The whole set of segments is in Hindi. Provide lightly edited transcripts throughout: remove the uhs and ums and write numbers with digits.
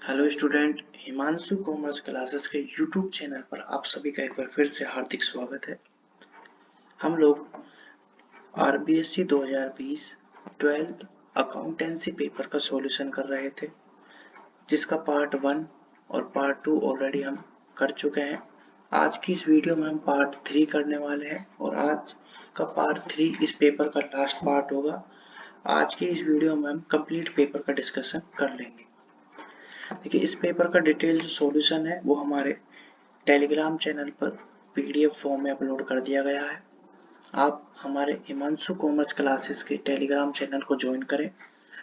Hello student, Himanshu commerce classes के यूट्यूब चैनल पर आप सभी का एक बार फिर से हार्दिक स्वागत है। हम लोग आरबीएससी 2020 12th अकाउंटेंसी पेपर का सॉल्यूशन कर रहे थे, जिसका पार्ट 1 और पार्ट 2 ऑलरेडी हम कर चुके हैं। आज की इस वीडियो में हम पार्ट 3 करने वाले हैं और आज का पार्ट 3 इस पेपर का लास्ट पार्ट होगा। आज की इस वीडियो में हम कंप्लीट पेपर का डिस्कशन कर लेंगे। देखिए, इस पेपर का डिटेल जो सॉल्यूशन है वो हमारे टेलीग्राम चैनल पर पीडीएफ फॉर्म में अपलोड कर दिया गया है। आप हमारे हिमांशु कॉमर्स क्लासेस के टेलीग्राम चैनल को ज्वाइन करें।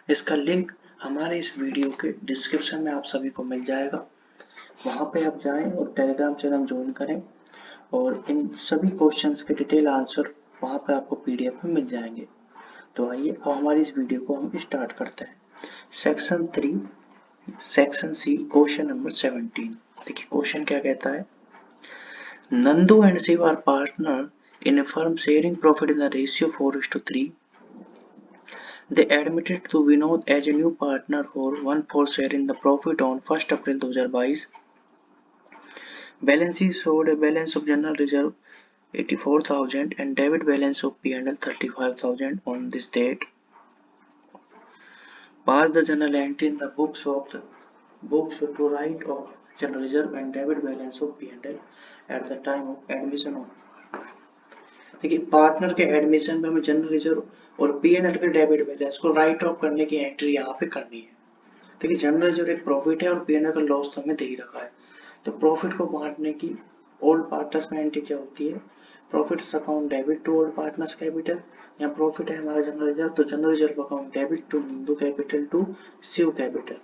इसका लिंक हमारे इस वीडियो के डिस्क्रिप्शन में आप सभी को मिल जाएगा। वहां पे आप जाएं और टेलीग्राम चैनल ज्वाइन करें और इन सभी क्वेश्चंस के डिटेल आंसर वहां पे आपको पीडीएफ में मिल जाएंगे। तो आइए अब हमारी इस वीडियो को हम स्टार्ट करते हैं। Section 3 section C question number 17। देखिए क्वेश्चन क्या कहता है। Nandu and Shiv are partner in a firm sharing profit in the ratio 4:3. They admitted to Vinod as a new partner for 1/4 share in the profit on 1st April 2022. Balance sheet showed a balance of general reserve 84,000 and debit balance of P&L 35,000 on this date. Pass the journal entry in the books to write off general reserve and debit balance of P&L at the time of admission of। देखिए, पार्टनर के एडमिशन में हमें जनरल रिजर्व और पी&एल के डेबिट बैलेंस को राइट ऑफ करने की एंट्री यहाँ पे करनी है। देखिए, जनरल रिजर्व एक प्रॉफिट है और पी&एल का लॉस तो हमें दे ही रखा है। तो प्रॉफिट को बांटने की ओल्ड पार्टनर्स में एंट्री क्या होती है। Profit account debit to old partners capital. यहाँ प्रॉफिट है हमारा जनरल रिजर्व, तो general reserve account debit to Nandu capital to Shiv capital.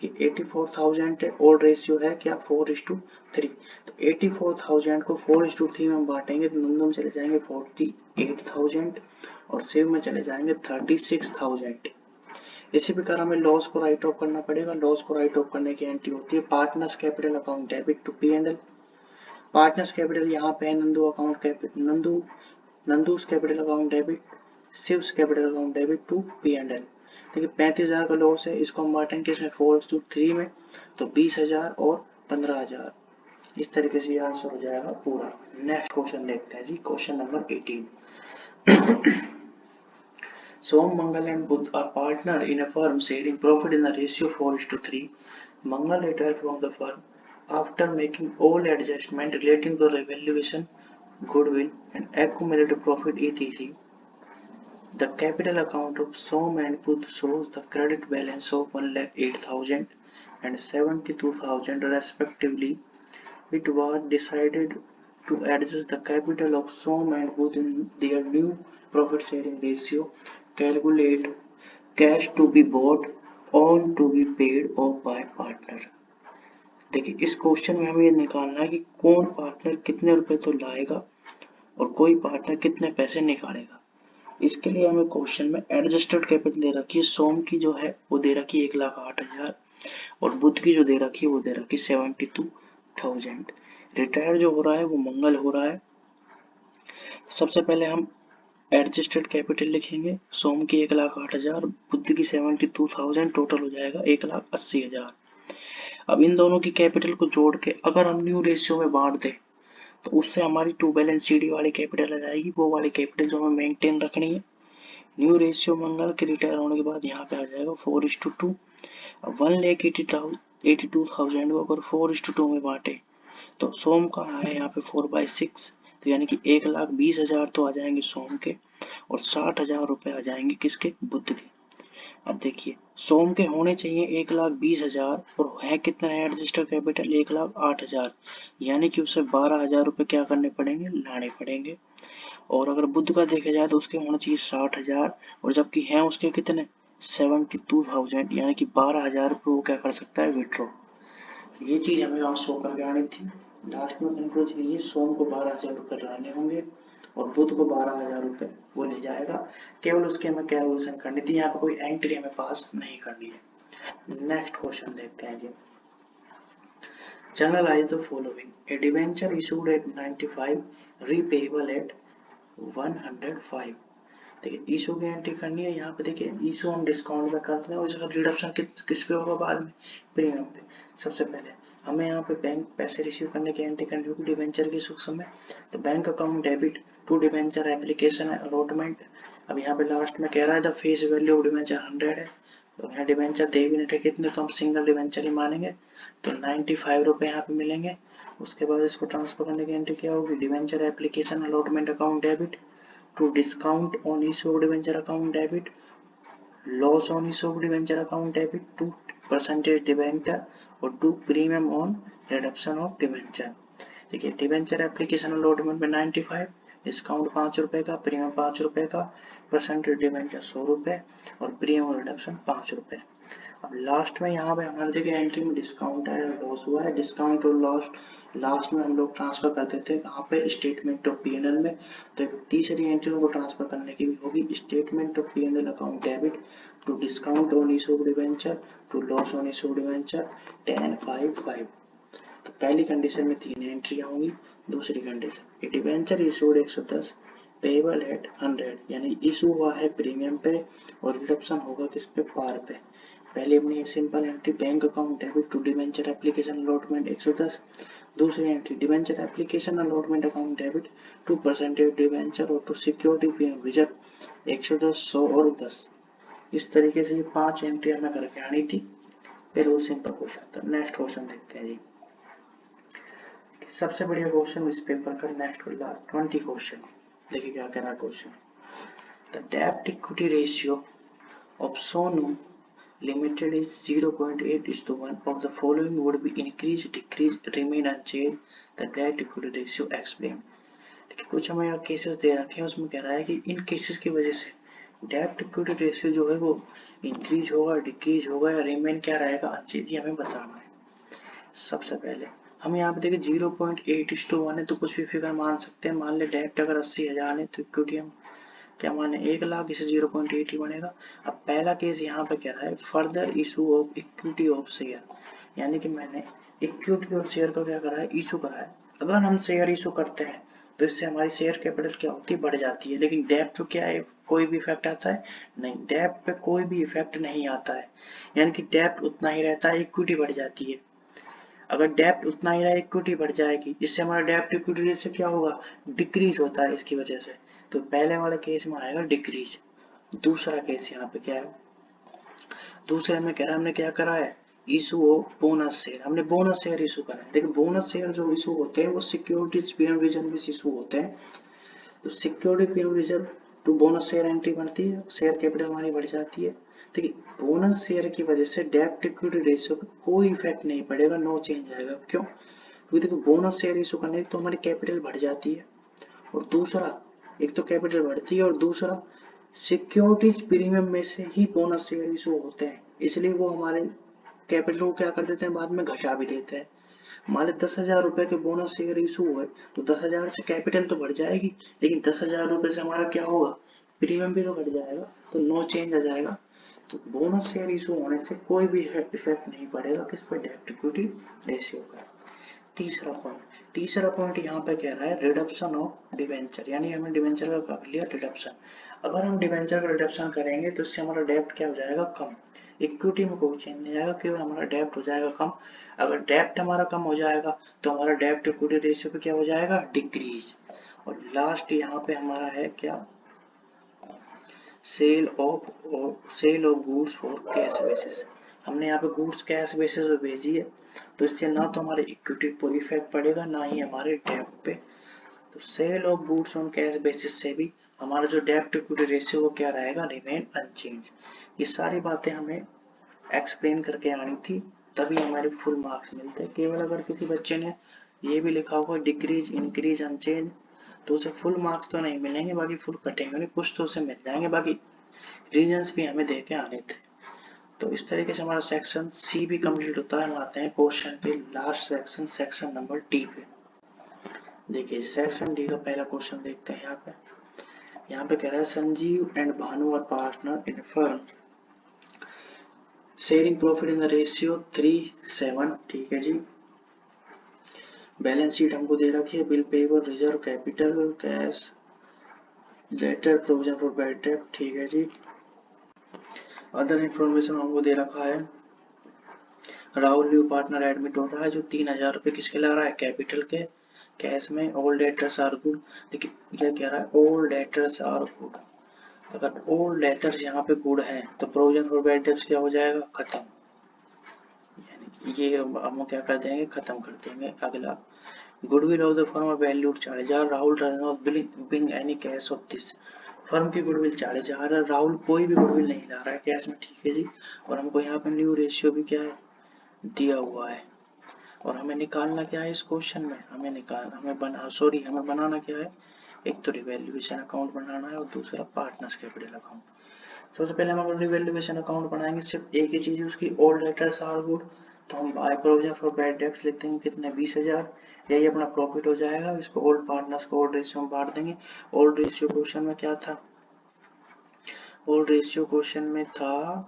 84,000 है, ओल्ड रेशियो है क्या 4:3। तो 84,000 को 4:3 में बांटेंगे तो नंदू में चले जाएंगे 48,000 और शिव में चले जाएंगे 36,000। इसी प्रकार हमें लॉस को राइट ऑफ करना पड़ेगा। लॉस को राइट ऑफ करने की एंट्री होती है partners capital account debit to P and L. Partners capital यहाँ पे है Nandu account capital Nandu's capital account debit, Shiv's capital account debit to P and L. देखिए 35,000 का लॉस है, इसको हम बांटेंगे इसमें 4:3 में, तो 20,000 और 15,000। इस तरीके से ये आंसर हो जाएगा पूरा। नेक्स्ट क्वेश्चन देखते हैं जी, question number 18। Som, Mangal and Budh are partner in a firm sharing profit in the ratio 4:3. Mangal retired from the firm after making all adjustments relating to revaluation, goodwill, and accumulated profit etc. The capital account of Som and Budh shows the credit balance of 1,08,000 and 72,000 respectively. It was decided to adjust the capital of Som and Budh in their new profit sharing ratio. Calculate cash to be bought on to be paid off by partner। देखिए, इस क्वेश्चन में हमें ये निकालना है कि कौन पार्टनर कितने रुपए तो लाएगा और कोई पार्टनर कितने पैसे निकालेगा। इसके लिए हमें क्वेश्चन में एडजस्टेड कैपिटल दे रखी है। सोम की जो है वो दे रखी है 1,08,000 और बुध की जो दे रखी है वो दे रखी है 72,000। रिटायर जो हो रहा है वो मंगल हो रहा है। सबसे पहले हम एडजस्टेड कैपिटल लिखेंगे। सोम की 1,08,000, बुद्ध की 72,000, टोटल हो जाएगा 1,80,000। अब इन दोनों की कैपिटल को जोड़ के अगर हम न्यू रेशियो में बांट दें तो उससे हमारी टू बैलेंस सीडी वाली कैपिटल आ जाएगी। वो वाली कैपिटल जो हमें मेंटेन रखनी है। न्यू रेशियो मंगल के रिटायर होने के बाद यहाँ पे आ जाएगा 4:2। अब 1,82,000 को अगर 4:2 में बांटे तो सोम का है यहाँ पे 4/6, तो यानी कि 1,20,000 तो आ जाएंगे सोम के और 60,000 रुपए आ जाएंगे किसके, बुध के। अब देखिए, सोम के होने चाहिए 1,20,000 और है कितना है एडजस्टेड कैपिटल 1,08,000, यानी कि उसे 12,000 रुपए क्या करने पड़ेंगे, लाने पड़ेंगे। और अगर बुध का देखा जाए तो उसके होने चाहिए 60,000 और जबकि है उसके कितने 72,000, यानी कि 12,000 रुपए वो क्या कर सकता है, विड्रॉ। ये चीज हमें वहां शो करके आनी थी। लास्ट में कंक्लूजन ये, सोम को 12,000 रुपए लाने होंगे और बुध को 12,000 रुपए वो ले जाएगा। केवल उसकी हमें कैलकुलेशन करनी थी, यहाँ पे कोई एंट्री हमें पास नहीं करनी है। नेक्स्ट क्वेश्चन देखते हैं जी। Generalize the following: a debenture issued at 95, repayable at 105. देखिए ईशू की एंट्री करनी है, यहाँ पे देखिए ईशू हम डिस्काउंट में करते हैं और इसका रिडक्शन किस पे होगा बाद में, प्रीमियम पे। सबसे पहले हमें यहाँ पे बैंक पैसे रिसीव करने की एंट्री करनी होगी डिवेंचर की सूक्ष्म में, तो bank account debit to debenture application allotment. अब यहाँ पे लास्ट में कह रहा है the face value of debenture 100 है, तो यहाँ डिवेंचर दे भी नहीं रहे कितने, तो हम सिंगल डिवेंचर ही मानेंगे, तो 95 रुपये यहाँ पे मिलेंगे। उसके बाद इसको ट्रांसफर करने की एंट्री क्या होगी, debenture application allotment account debit to discount on issue of debenture account debit, loss on issue of debenture account debit to percentage debenture और to premium on reduction of debenture। देखिए डिवेंचर एप्लीकेशन अलॉटमेंट में 95, डिस्काउंट 5 रुपए का, प्रीमियम 5 रुपए का, परसेंटेज डिवेंचर 100 रुपए और प्रीमियम रिडक्शन 5 रुपए। अब लास्ट में यहाँ पे हमारे देखिए एंट्री में डिस्काउंट है, लॉस हुआ है, डिस्काउंट और लॉस लास्ट में हम लोग ट्रांसफर करते थे कहाँ पे, स्टेटमेंट ऑफ पी&एल में। तो तीसरी एंट्री को ट्रांसफर करने की भी होगी, statement of P and L account debit to discount on issue of debenture to loss on issue of debenture 10/5/5। तो पहली कंडीशन में 3 एंट्री होंगी, दूसरी condition debenture issued 110 payable at 100, यानी इशू हुआ है प्रीमियम पे और रिडक्शन होगा किस पे, पार पे। पहले अपनी simple entry bank account debit to debenture application allotment 110, दूसरी entry debenture application allotment account debit to percentage debenture और टू सिक्योरिटी पीएम रिजर्व 110, 100 और 10। इस तरीके से ये 5 एंट्री हमें करके आनी थी। फिर वो सिंपल क्वेश्चन था। नेक्स्ट क्वेश्चन देखते हैं जी। सबसे बढ़िया क्वेश्चन इस पेपर का नेक्स्ट लास्ट 20 क्वेश्चन। देखिए क्या कह रहा है क्वेश्चन, द डेब्ट equity ratio of Sonu Limited is 0.8:1 of the following would be increase, decrease, remain unchanged, the debt equity ratio explain। देखिए कुछ हमें यहाँ केसेस दे रखे हैं, उसमें कह रहा है कि इन केसेस की वजह से डेब्ट इक्विटी रेशियो जो है वो इंक्रीज होगा, डिक्रीज होगा या रिमेन क्या रहेगा, अनचेंज, ये हमें बताना है। सबसे पहले हम यहाँ पे देखिए 0.8:1 है, तो कुछ भी फिगर मान सकते हैं। मान ले डेब्ट अगर 80,000 है तो इक्विटी हम क्या माने 1 लाख, इसे 0.8 ही बनेगा। अब पहला केस यहाँ पे कह रहा है further issue of equity of share, यानी कि मैंने इक्विटी और शेयर का क्या करा है, इशू करा है। अगर हम शेयर इशू करते हैं तो इससे हमारी शेयर कैपिटल क्या होती है, बढ़ जाती है। लेकिन डेब्ट पे क्या है, कोई भी इफेक्ट आता है नहीं, डेब्ट पे कोई भी इफेक्ट नहीं आता है, यानी कि डेब्ट उतना ही रहता है, इक्विटी बढ़ जाती है। अगर डेब्ट उतना ही रहा, इक्विटी बढ़ जाएगी, इससे हमारा डेब्ट इक्विटी रेशियो क्या होगा, डिक्रीज होता है इसकी वजह से। तो पहले वाले केस में आएगा डिक्रीज। दूसरा केस यहाँ पे क्या है, दूसरे में कह रहा है हमने क्या करा है, इशू ऑफ बोनस शेयर, हमने बोनस शेयर इशू करा है। देखिए बोनस शेयर जो इशू होते हैं वो सिक्योरिटीज पीरियड रिजर्व में इशू होते हैं। तो security period reserve to bonus share entry बनती है, शेयर कैपिटल हमारी बढ़ जाती है। देखिए बोनस शेयर की वजह से डेब्ट इक्विटी रेशियो पे कोई इफेक्ट नहीं पड़ेगा, नो चेंज आएगा। क्यों, क्योंकि देखो बोनस शेयर इशू करने तो हमारी कैपिटल बढ़ जाती है, और दूसरा एक तो कैपिटल बढ़ती है और दूसरा सिक्योरिटीज प्रीमियम में से ही बोनस शेयर इशू होते हैं, इसलिए वो हमारे कैपिटल को क्या कर देते हैं, बाद में घटा भी देते हैं। मान लो 10,000 रुपए के बोनस शेयर इशू हुए तो 10,000 से कैपिटल तो बढ़ जाएगी, लेकिन 10,000 रुपए से हमारा क्या होगा, प्रीमियम भी तो घट जाएगा, तो नो चेंज आ जाएगा। तो बोनस शेयर इशू होने से कोई भी इफेक्ट नहीं पड़ेगा किस पर, डेब्ट इक्विटी रेशियो का। तीसरा पॉइंट यहाँ पे कह रहा है रिडक्शन ऑफ डिवेंचर, यानी हमें डिवेंचर का कर लिया रिडक्शन। अगर हम डिवेंचर का रिडक्शन करेंगे तो इससे हमारा डेब्ट क्या हो जाएगा, कम। इक्विटी में कोई चेंज नहीं आएगा, केवल हमारा डेब्ट हो जाएगा कम। अगर डेब्ट हमारा कम हो जाएगा तो हमारा डेब्ट इक्विटी रेशियो पे क्या हो जाएगा, डिक्रीज। और लास्ट यहाँ पे हमारा है क्या, sale of goods for cash basis. हमने यहाँ पे गुड्स कैश बेसिस पे भेजी है, तो इससे ना तो हमारे इक्विटी पर इफेक्ट पड़ेगा ना ही हमारे डेब्ट पे। तो sale of goods on cash basis से भी हमारा जो डेब्ट इक्विटी रेशियो वो क्या रहेगा, रिमेन अनचेंज। ये सारी बातें हमें एक्सप्लेन करके आनी थी, तभी हमारे फुल मार्क्स मिलते हैं। केवल अगर किसी बच्चे ने ये भी लिखा होगा डिक्रीज, इंक्रीज, अनचेंज, तो उसे फुल मार्क्स तो नहीं मिलेंगे, बाकी फुल कटेंगे, कुछ तो उसे मिल जाएंगे, बाकी रीजंस भी हमें दे के आने थे। तो इस तरीके से हमारा सेक्शन सी भी कंप्लीट होता है। हम आते हैं क्वेश्चन के last section, section number D पे। देखिए सेक्शन डी का पहला क्वेश्चन देखते हैं। यहाँ पे कह रहा है Sanjeev and Bhanu are partner in firm sharing profit in the ratio 3:7। ठीक है जी। बैलेंस शीट हमको दे रखी है, bill payable, reserve, capital, cash, debtor provision for bad debt, ठीक है जी। अदर इंफॉर्मेशन हमको दे रखा है राहुल न्यू पार्टनर एडमिट हो रहा है जो 3000 रुपये किसके ला रहा है, कैपिटल के कैश में। ऑल डेटर्स आर गुड, देखिए क्या कह रहा है, ऑल डेटर्स आर गुड। अगर ऑल डेटर्स यहाँ पे गुड है तो प्रोविजन फॉर बैड डेट्स क्या हो जाएगा, खत्म। यानी ये हम क्या कर देंगे, खत्म कर देंगे। अगला goodwill of the firm valued 4000, Rahul does not being any cash of this. Firm की गुडविल 4000 है, राहुल कोई भी गुडविल नहीं ला रहा है कैश में, ठीक है जी। और हमको यहाँ पे न्यू रेशियो भी क्या है, दिया हुआ है। और हमें निकालना क्या है इस क्वेश्चन में, हमें बनाना क्या है, एक तो रिवैल्यूएशन अकाउंट बनाना है और दूसरा पार्टनर्स कैपिटल अकाउंट। सबसे पहले हम अगर रिवैल्यूएशन अकाउंट बनाएंगे, सिर्फ एक ही चीज है उसकी, ऑल डेटर्स आर गुड, तो हम by provision for bad debts लिखते हैं कितने, 20,000, यही अपना प्रॉफिट हो जाएगा। इसको ओल्ड पार्टनर्स को ओल्ड रेशियो में बांट देंगे। ओल्ड रेशियो क्वेश्चन में क्या था, ओल्ड रेशियो क्वेश्चन में था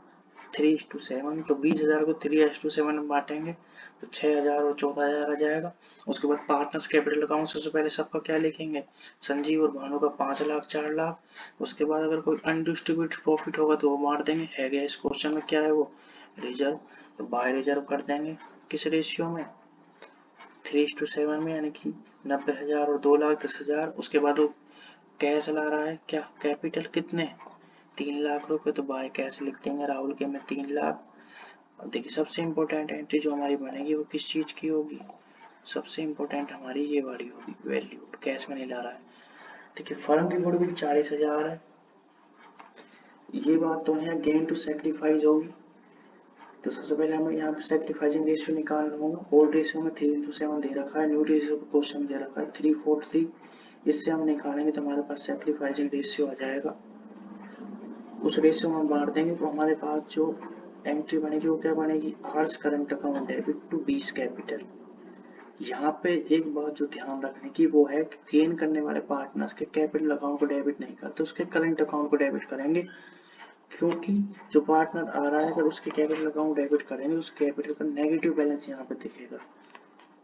3:7, तो 20,000 को 3:7 में बांटेंगे तो 6,000 और 14,000 आ जाएगा। उसके बाद पार्टनर्स कैपिटल अकाउंट सबसे पहले सबका क्या लिखेंगे, संजीव और भानु का 5 लाख 4 लाख। उसके बाद अगर कोई अनडिस्ट्रीब्यूटेड प्रॉफिट होगा तो वो बांट देंगे, है गया इस क्वेश्चन में क्या है वो, रिजर्व। तो बाय रिजर्व कर देंगे किस रेशियो में, 3:7 में, यानी कि 90,000 और 2,10,000। उसके बाद वो कैश ला रहा है क्या, कैपिटल कितने, 3 लाख रुपए, तो बाय कैश लिख देंगे राहुल के में 3 लाख। अब देखिए सबसे इंपॉर्टेंट एंट्री जो हमारी बनेगी वो किस चीज की होगी, सबसे इंपॉर्टेंट हमारी ये वाली होगी, वैल्यू कैश में नहीं ला रहा है। देखिए फर्म की गुडविल 40,000 है, ये बात तो है, गेन टू सेक्रीफाइस होगी। तो सबसे पहले हमें यहाँ पे सेक्रीफाइसिंग रेशियो निकालना होगा। ओल्ड रेशियो में 3:7 दे रखा है, न्यू रेशियो क्वेश्चन दे रखा है 3:43, इससे हम निकालेंगे तो हमारे पास सेक्रीफाइसिंग रेशियो आ जाएगा। उस रेशियो में हम बांट देंगे तो हमारे पास जो एंट्री बनेगी वो क्या बनेगी, R's current account debit to B's capital. यहाँ पे एक बात जो ध्यान रखने की वो है कि गेन करने वाले पार्टनर्स के कैपिटल अकाउंट को डेबिट नहीं करते, उसके करंट अकाउंट को डेबिट करेंगे। क्योंकि जो पार्टनर आ रहा है अगर उसके कैपिटल अकाउंट डेबिट करेंगे उस कैपिटल का नेगेटिव बैलेंस यहाँ पे दिखेगा।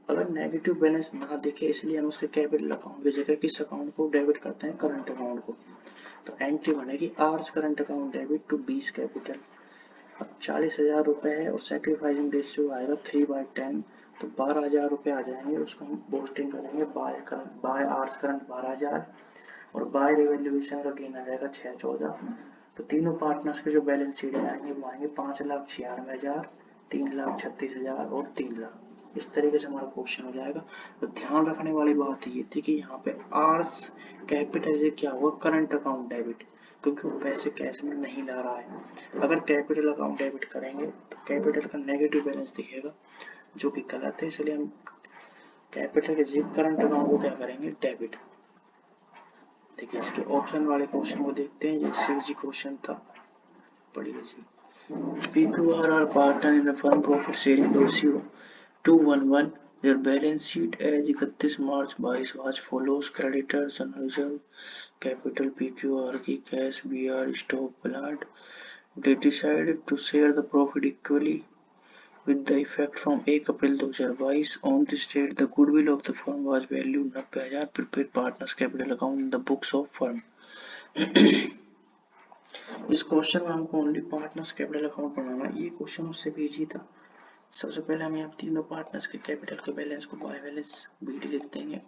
अगर नेगेटिव बैलेंस ना दिखे इसलिए हम उसके कैपिटल अकाउंट की जगह किस अकाउंट को डेबिट करते हैं, करंट अकाउंट को। तो एंट्री बनेगी R's current account debit to B's capital. अब 40,000 रुपए है और सेक्रीफाइसिंग रेशियो आएगा 3/10, तो 12,000 रुपए आ जाएंगे। उसको हम पोस्टिंग करेंगे बाय आर्स करंट 12,000 और बाय रिवैल्यूएशन का गेन आ जाएगा 614। तो तीनों पार्टनर्स के जो बैलेंस शीट आएंगे वो आएंगे 5,96,000, 3,36,000 और 3 लाख। इस तरीके से हमारा क्वेश्चन हो जाएगा। तो ध्यान रखने वाली बात ये थी कि यहाँ पे आर्स कैपिटल से क्या हुआ, करंट अकाउंट डेबिट, क्योंकि वो पैसे कैश में नहीं ला रहा है। अगर कैपिटल अकाउंट डेबिट करेंगे तो कैपिटल का नेगेटिव बैलेंस दिखेगा जो कि गलत है, इसलिए हम कैपिटल के जगह करंट अकाउंट को क्या करेंगे, डेबिट। देखिए इसके ऑप्शन वाले क्वेश्चन को देखते हैं, ये इजी क्वेश्चन था, पढ़िए जी। PQR are partner in a firm profit sharing ratio 2:1:1. Their balance sheet as 31 March 22 was follows: creditors unreserved capital PQR की cash BR stock plant. They decided to share the profit equally with the effect from 1 April 2022. On this date, the goodwill of the firm was valued 90,000. Prepared partners capital account in the books of firm. इस क्वेश्चन में हमको ओनली पार्टनर्स कैपिटल अकाउंट बनाना है, ये क्वेश्चन उससे भी इजी था। सबसे पहले हम यहाँ तीनों पार्टनर्स के कैपिटल के बैलेंस को बाय बैलेंस बीडी लिख देंगे।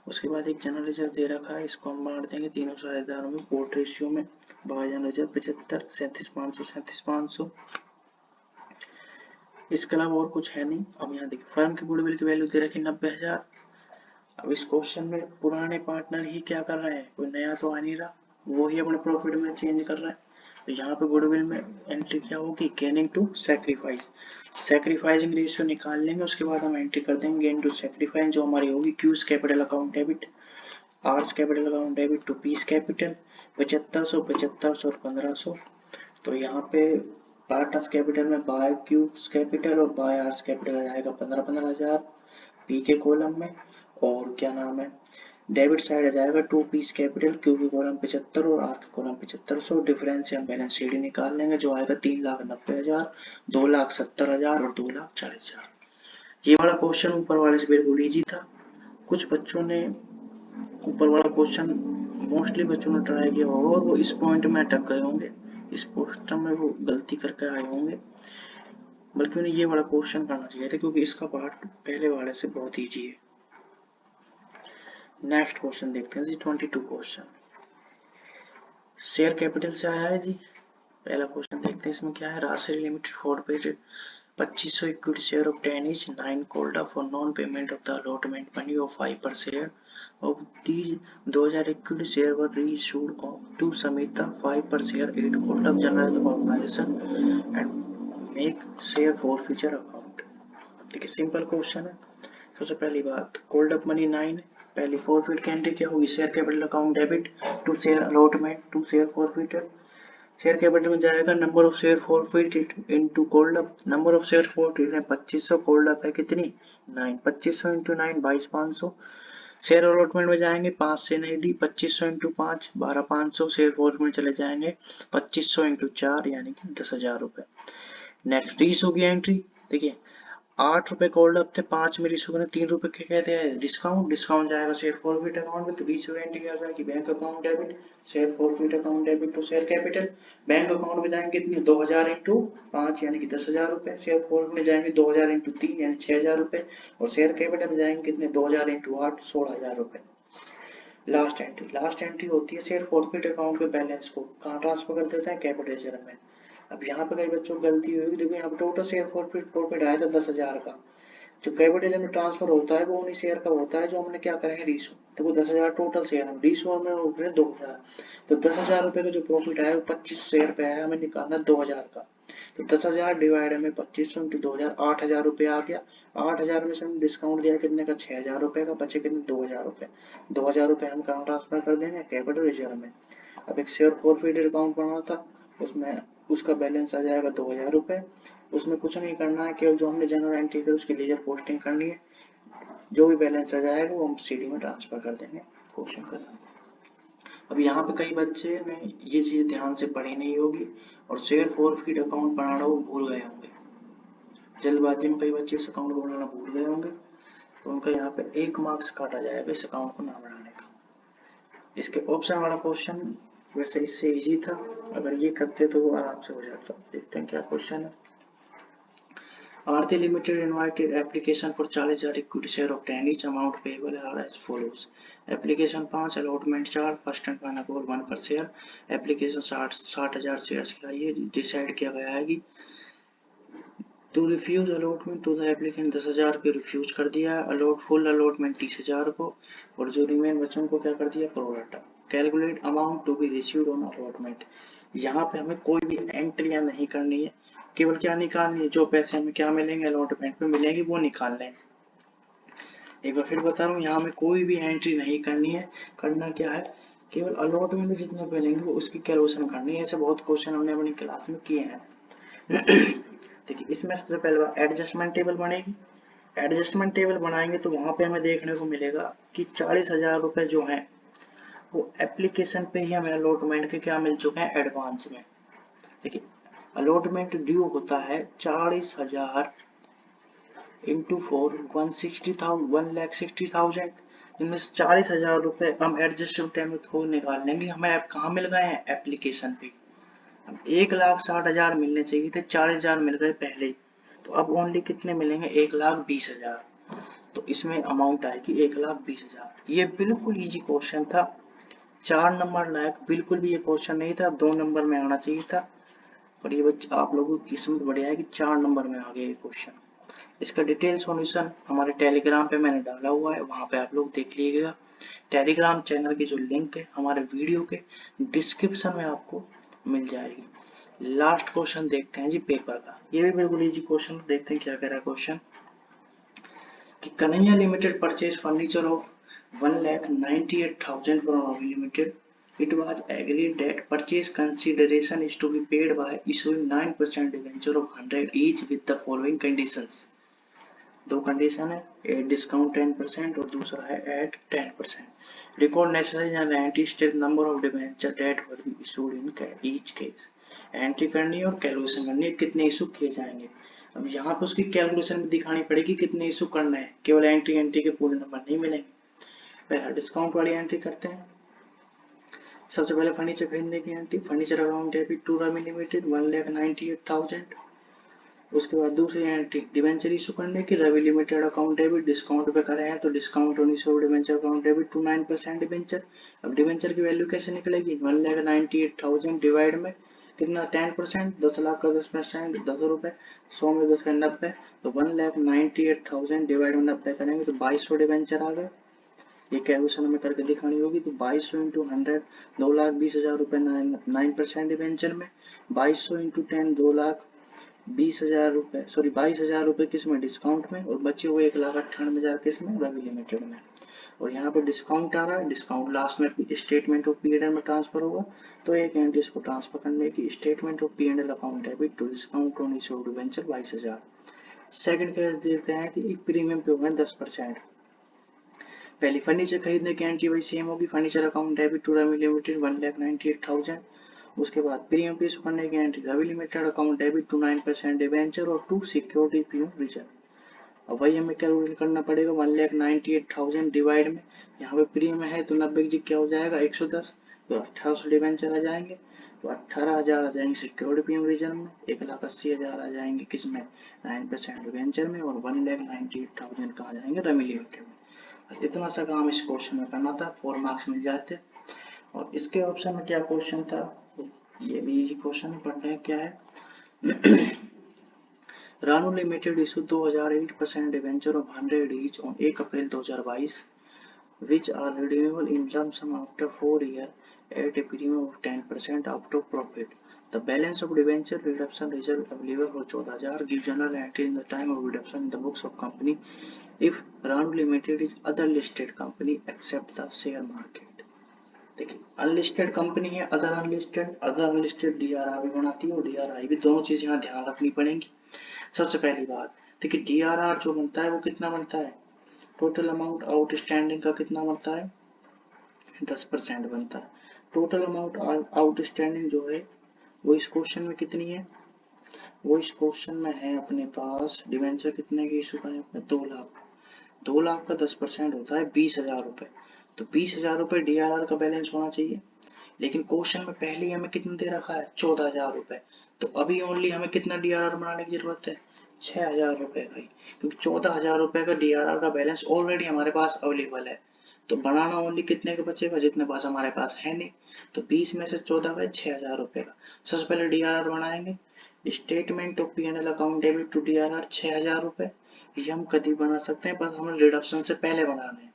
उसके बाद एक जनरल रिजर्व दे रखा है, इसको हम बांट देंगे तीनों साझेदारों में पोर्ट रेशियो में। Bye general reserve 75, 37,500, 37,500। इसके अलावा और कुछ है नहीं। अब यहाँ देखिए फर्म की गुडविल की वैल्यू दे रखी 90,000। अब इस क्वेश्चन में पुराने पार्टनर ही क्या कर रहे हैं, कोई नया तो आ नहीं रहा, वो ही अपने प्रॉफिट में चेंज कर रहा है। तो यहाँ पे गुडविल में एंट्री क्या होगी, gaining to sacrifice. Sacrificing ratio निकाल लेंगे, उसके बाद हम एंट्री कर देंगे गेन टू सेक्रीफाइस, जो हमारी होगी Q's capital account debit, R's capital account debit to P's capital 7500, 7500 और 1500। तो यहाँ पे पार्टनर्स कैपिटल में बाय क्यूज कैपिटल और बाय आर्स कैपिटल आ जाएगा 15,000 पी के कॉलम में। और क्या नाम है, डेबिट साइड आ जाएगा टू पीस कैपिटल, क्यू के कॉलम 75 और आर के कॉलम 7500। डिफरेंस से हम बैलेंस शीट निकाल लेंगे जो आएगा 3,90,000, 2,70,000 और 2,40,000। ये वाला क्वेश्चन ऊपर वाले से बिल्कुल इजी था। कुछ बच्चों ने ऊपर वाला क्वेश्चन मोस्टली बच्चों ने ट्राई किया होगा और वो इस पॉइंट में अटक गए होंगे, इस क्वेश्चन में वो गलती करके आए होंगे, बल्कि उन्हें ये वाला क्वेश्चन करना चाहिए था क्योंकि इसका पार्ट पहले वाले से बहुत ईजी है। नेक्स्ट क्वेश्चन देखते हैं जी, 22 क्वेश्चन शेयर कैपिटल से आया है जी। पहला क्वेश्चन देखते हैं, इसमें क्या है, राशि limited forfeited 2500 equity share of 10 each 9 called up for non-payment of the allotment money of 5 per share of these 2000 equity share were reissued to Samita 5 per share 8 called up general the organization and make share forfeiture account। देखिए सिंपल क्वेश्चन है। सबसे पहली बात, कोल्ड अप मनी 9, पहली फॉरफिट की एंट्री क्या होगी, share capital account debit to share allotment to share forfeited. Share capital में जाएगा number of share forfeited into called up, number of share forfeited है 2500, कोल्ड अप है कितनी 9, 2500 इंटू 9 22,500। शेयर अलॉटमेंट में जाएंगे 5 से नहीं दी, 2500 इंटू 5 12,500, शेयर फॉरफिट में चले जाएंगे 2500 इंटू 4 यानी कि 10,000 रुपए। नेक्स्ट रीस होगी एंट्री, देखिए 8 रुपए कोल्ड अप थे, 5 में रीस हो गए, 3 रुपए के कहते हैं डिस्काउंट, डिस्काउंट जाएगा शेयर फॉरफिट अकाउंट में, तो रीस एंट्री क्या जाएगी bank account debit, share forfeit account debit to share capital. Bank account में जाएंगे कितने 2000 इंटू 5 यानी कि 10,000 रुपए, शेयर फॉरफिट में जाएंगे 2000 इंटू 3 यानी 6,000 रुपए, और शेयर कैपिटल में जाएंगे कितने 2000 इंटू 8 16,000 रुपए। लास्ट एंट्री होती है शेयर फॉरफिट अकाउंट के बैलेंस को कहाँ ट्रांसफर कर देते हैं कैपिटल रिजर्व में। अब यहाँ पे कई बच्चों को गलती हुई, देखो यहाँ पे टोटल शेयर प्रॉफिट आया था 10,000 का, जो कैपिटल में ट्रांसफर होता है वो उन्हीं शेयर का होता है जो हमने क्या करेंगे रीशो, देखो 10,000 टोटल शेयर है, रीशो में हो गए 2,000, तो 10,000 रुपए का जो प्रॉफिट आया वो 25 शेयर पे आया, हमें निकालना 2,000 का, तो 10,000 डिवाइड हमें 2500 इंटू 2,000 8,000 रुपए आ गया। 8,000 में से हम डिस्काउंट दिया कितने का 6,000 रुपए का, बचे कितने 2,000 रुपए, 2,000 रुपए हम कहाँ ट्रांसफर कर देंगे कैपिटल रिजर्व में। अब एक शेयर फॉरफिट अकाउंट बनाना था, उसमें उसका बैलेंस आ जाएगा 2,000 रुपए, उसमें कुछ नहीं करना है, केवल जो हमने जनरल एंट्री की उसकी लेजर पोस्टिंग करनी है, जो भी बैलेंस आ जाएगा वो हम सीडी में ट्रांसफर कर देंगे, क्वेश्चन खत्म। अब यहाँ पे कई बच्चे ने ये चीज ध्यान से पढ़ी नहीं होगी और शेयर फॉरफिट अकाउंट बनाना वो भूल गए होंगे, जल्दबाजी में कई बच्चे इस अकाउंट को बनाना भूल गए होंगे, तो उनका यहाँ पे 1 मार्क्स काटा जाएगा इस अकाउंट को ना बनाने का। इसके ऑप्शन वाला क्वेश्चन वैसे इससे इजी था, अगर ये करते तो वो आराम से हो जाता। देखते हैं क्या क्वेश्चन है। Aarti Limited invited application for 40,000 equity share of 10 each, amount payable are as follows। Application 5, allotment 4, first and final call 1 पर शेयर। एप्लीकेशन 60,000 शेयर्स की आई है, डिसाइड किया गया है कि to refuse allotment to the applicant 10,000 पे रिफ्यूज कर दिया है, फुल अलॉटमेंट 30,000 को, और जो रिमेन बच्चों को क्या कर दिया pro rata. Calculate amount to be received on allotment, यहाँ पे हमें कोई भी एंट्रियां नहीं करनी है, केवल क्या निकालनी है, जो पैसे हमें क्या मिलेंगे अलॉटमेंट में मिलेंगे वो निकालने हैं। एक बार फिर बता रहा हूँ, यहाँ में कोई भी एंट्री नहीं करनी है, करना क्या है केवल अलॉटमेंट में जितने मिलेंगे वो उसकी कैलकुलेशन करनी है। ऐसे बहुत क्वेश्चन हमने अपनी क्लास में किए हैं। देखिए इसमें सबसे पहले बात एडजस्टमेंट टेबल बनेगी, एडजस्टमेंट टेबल बनाएंगे तो वहां पे हमें देखने को मिलेगा कि 40,000 रुपए जो है वो एप्लीकेशन पे ही हमें अलॉटमेंट के क्या मिल चुके हैं एडवांस में। देखिए अलॉटमेंट ड्यू होता है 40,000 इंटू 4 1,60,000, जिनमें से 40,000 रुपए हम एडजस्टमेंट टेबल को निकाल लेंगे, हमें कहाँ मिल गए हैं एप्लीकेशन पे। 1,60,000 मिलने चाहिए थे, 40,000 मिल गए पहले ही, तो अब ओनली कितने मिलेंगे 1,20,000, तो इसमें अमाउंट आएगी 1,20,000। ये बिल्कुल इजी क्वेश्चन था, 4 नंबर लायक बिल्कुल भी ये क्वेश्चन नहीं था, 2 नंबर में आना चाहिए था, और ये बच्चे आप लोगों की किस्मत बढ़िया है कि 4 नंबर में आ गया ये क्वेश्चन। इसका डिटेल सॉल्यूशन हमारे टेलीग्राम पे मैंने डाला हुआ है, वहां पे आप लोग देख लीजिएगा। टेलीग्राम चैनल की जो लिंक है हमारे वीडियो के डिस्क्रिप्शन में आपको मिल जाएगी। लास्ट क्वेश्चन देखते हैं जी पेपर का, ये भी बिल्कुल इजी क्वेश्चन, देखते हैं क्या कह रहा है क्वेश्चन कि Kanhaiya limited purchase furniture of 1,98,000 from limited, it was agreed that purchase consideration is to be paid by issuing 9% debenture of 100 each with the following conditions। दो कंडीशन है, एक डिस्काउंट 10% और दूसरा है at 10%। Record necessary and entry state number of debenture that were be issued in each case. Entry करनी है और कैलकुलेशन करनी है कितने इशू किए जाएंगे। अब यहाँ पे उसकी कैलकुलेशन भी दिखानी पड़ेगी कितने इशू करना है, केवल एंट्री के पूरे नंबर नहीं मिलेंगे। पहला डिस्काउंट वाली एंट्री करते हैं, सबसे पहले फर्नीचर खरीदने की entry, furniture account debit to Ravi limited 1,98,000। उसके बाद दूसरी एंट्री डिवेंचर इशू करने की, Ravi limited account debit discount पे करे हैं तो discount on issue debenture account debit to 9% debenture. अब डिवेंचर की वैल्यू कैसे निकलेगी, 1,98,000 डिवाइड में कितना 10%, 10 लाख का 10%, 10 रुपए, 100 में 10 का 90, तो 1,98,000 डिवाइड में 90 करेंगे तो 2200 डिवेंचर आ गए। ये कैलकुलेशन हमें करके दिखानी होगी, तो 2200 इंटू 100 2,20,000 रुपए 9% डिवेंचर में, 2200 इंटू 10 2,20,000 रुपए, सॉरी 22,000 रुपए किस में, डिस्काउंट में, और बचे हुए 1,98,000 किस में, रवि लिमिटेड में। और यहाँ पे डिस्काउंट आ रहा है, डिस्काउंट लास्ट में स्टेटमेंट ऑफ पीएनएल में ट्रांसफर होगा, तो एक एंट्री इसको ट्रांसफर करने की, statement of PNL account debit to discount on issue debenture 22,000। Second case देते हैं तो एक प्रीमियम पे होगा 10%। पहली फर्नीचर खरीदने की एंट्री वही सेम होगी, furniture account debit to Ravi limited 1,98,000। उसके बाद प्रीमियम पे इशू करने की entry, Ravi limited account debit to 9% debenture और टू सिक्योरिटी प्रीमियम रिजर्व। अब वही हमें कैलकुलेट करना पड़ेगा, 1,98,000 डिवाइड में, यहाँ पे प्रीमियम है तो 90 की क्या हो जाएगा 110, तो 1800 डिवेंचर आ जाएंगे, तो 18,000 आ जाएंगे सिक्योरिटी प्रीमियम रिजर्व में, 1,80,000 आ जाएंगे किसमें 9% डिवेंचर में, और 1,98,000 कहाँ जाएंगे रवि लिमिटेड में। इतना सा काम इस क्वेश्चन में करना था, 4 मार्क्स मिल जाते। और इसके ऑप्शन में क्या क्वेश्चन था, ये भी इजी क्वेश्चन है, पढ़ते हैं क्या है। Ranu limited issue 2008% debenture of 100 each on 1 April 2022 which are redeemable in lump sum after 4 years at a premium of 10% out of profit. The balance of debenture redemption reserve available for 14,000 give general entry in the time of redemption in the books of company if Ranu Limited is other listed company except the share market. देखिए अनलिस्टेड कंपनी है, अदर अनलिस्टेड डीआरआर भी बनाती है और डीआरआई भी, दोनों चीज यहाँ ध्यान रखनी पड़ेंगी। सबसे पहली बात देखिए डीआरआर जो बनता है वो कितना बनता है, टोटल अमाउंट आउटस्टैंडिंग का कितना बनता है 10% बनता है। टोटल अमाउंट आउटस्टैंडिंग जो है वो इस क्वेश्चन में कितनी है, वो इस क्वेश्चन में है अपने पास, डिवेंचर कितने की इशू करें अपने 2 लाख, 2 लाख का 10% होता है 20,000 रुपए, तो 20,000 रुपए डीआरआर का बैलेंस होना चाहिए। लेकिन क्वेश्चन में पहले ही हमें कितना दे रखा है 14,000 रुपए, तो अभी ओनली हमें कितना डीआरआर बनाने की जरूरत है 6,000 रुपए का ही, क्योंकि 14,000 रुपए का डीआरआर का बैलेंस ऑलरेडी हमारे पास अवेलेबल है। तो बनाना ओनली कितने का बचेगा, जितने पास हमारे पास है नहीं, तो 20 में से 14 का 6,000 रुपए का। सबसे पहले डीआरआर बनाएंगे, statement of PNL account debit to DRR 6,000 रुपए, ये हम कभी बना सकते हैं, पर हमें रिडक्शन से पहले बनाना है।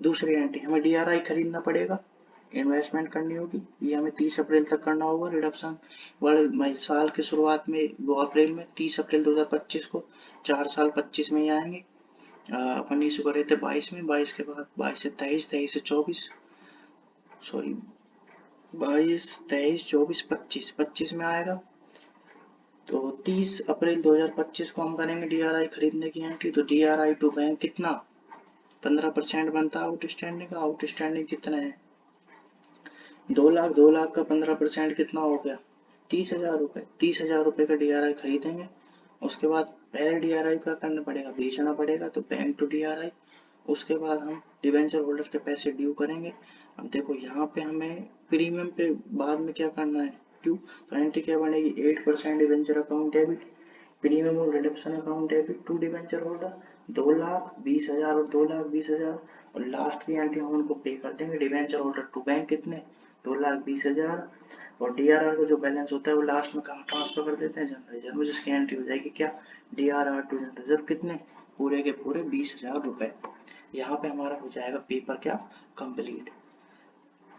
दूसरी एंट्री हमें डीआरआई खरीदना पड़ेगा, इन्वेस्टमेंट करनी होगी, ये हमें 30 अप्रैल तक करना होगा रिडक्शन वाले साल की शुरुआत में, 2 अप्रैल में, 30 अप्रैल 2025 को, 4 साल 25 में ही आएंगे। अपन इशू करे थे 22 में, 22 के बाद 22 से 23, 23 से 24, सॉरी 22, 23, 24, 25, 25 में आएगा। तो 30 अप्रैल 2025 को हम करेंगे डीआरआई खरीदने की एंट्री, तो डीआरआई टू बैंक कितना 15% बनता है आउटस्टैंडिंग का, आउटस्टैंडिंग कितना है 2 लाख, 2 लाख का 15% कितना हो गया 30,000 रुपए, 30,000 रुपए का डीआरआई खरीदेंगे। उसके बाद पहले डीआरआई का करना पड़ेगा, बेचना पड़ेगा, तो बैंक टू डीआरआई, उसके बाद हम डिवेंचर होल्डर के पैसे ड्यू करेंगे। अब देखो यहाँ पे हमें प्रीमियम पे बाद में क्या करना है ड्यू, तो एंट्री क्या बनेगी 8% डिवेंचर अकाउंट डेबिट, प्रीमियम और reduction account debit to debenture holder 2,20,000 और 2,20,000, और लास्ट की एंट्री हम उनको पे कर देंगे डिवेंचर होल्डर टू बैंक कितने 2,20,000, और डीआरआर का जो बैलेंस होता है वो लास्ट में कहाँ ट्रांसफर कर देते हैं जनरल रिजर्व में, जिसकी एंट्री हो जाएगी क्या डीआरआर टू जनरल रिजर्व कितने पूरे के पूरे 20,000 रुपए। यहाँ पे हमारा हो जाएगा पेपर क्या कंप्लीट।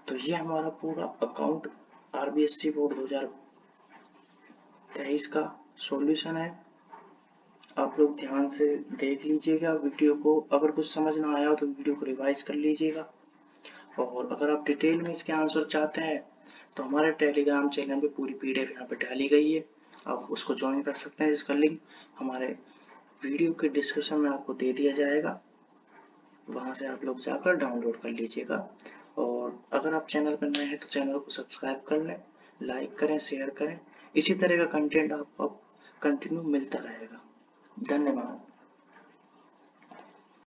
तो ये हमारा पूरा अकाउंट आरबीएससी बोर्ड 2023 का सॉल्यूशन है। आप लोग ध्यान से देख लीजिएगा वीडियो को, अगर कुछ समझ ना आया हो तो वीडियो को रिवाइज कर लीजिएगा, और अगर आप डिटेल में इसके आंसर चाहते हैं तो हमारे टेलीग्राम चैनल पे पूरी पीडीएफ यहाँ पे डाली गई है, आप उसको ज्वाइन कर सकते हैं, इसका लिंक हमारे वीडियो के डिस्क्रिप्शन में आपको दे दिया जाएगा, वहां से आप लोग जाकर डाउनलोड कर लीजिएगा। और अगर आप चैनल पर नए हैं तो चैनल को सब्सक्राइब कर लें, लाइक करें, शेयर करें, इसी तरह का कंटेंट आपको कंटिन्यू मिलता रहेगा। धन्यवाद।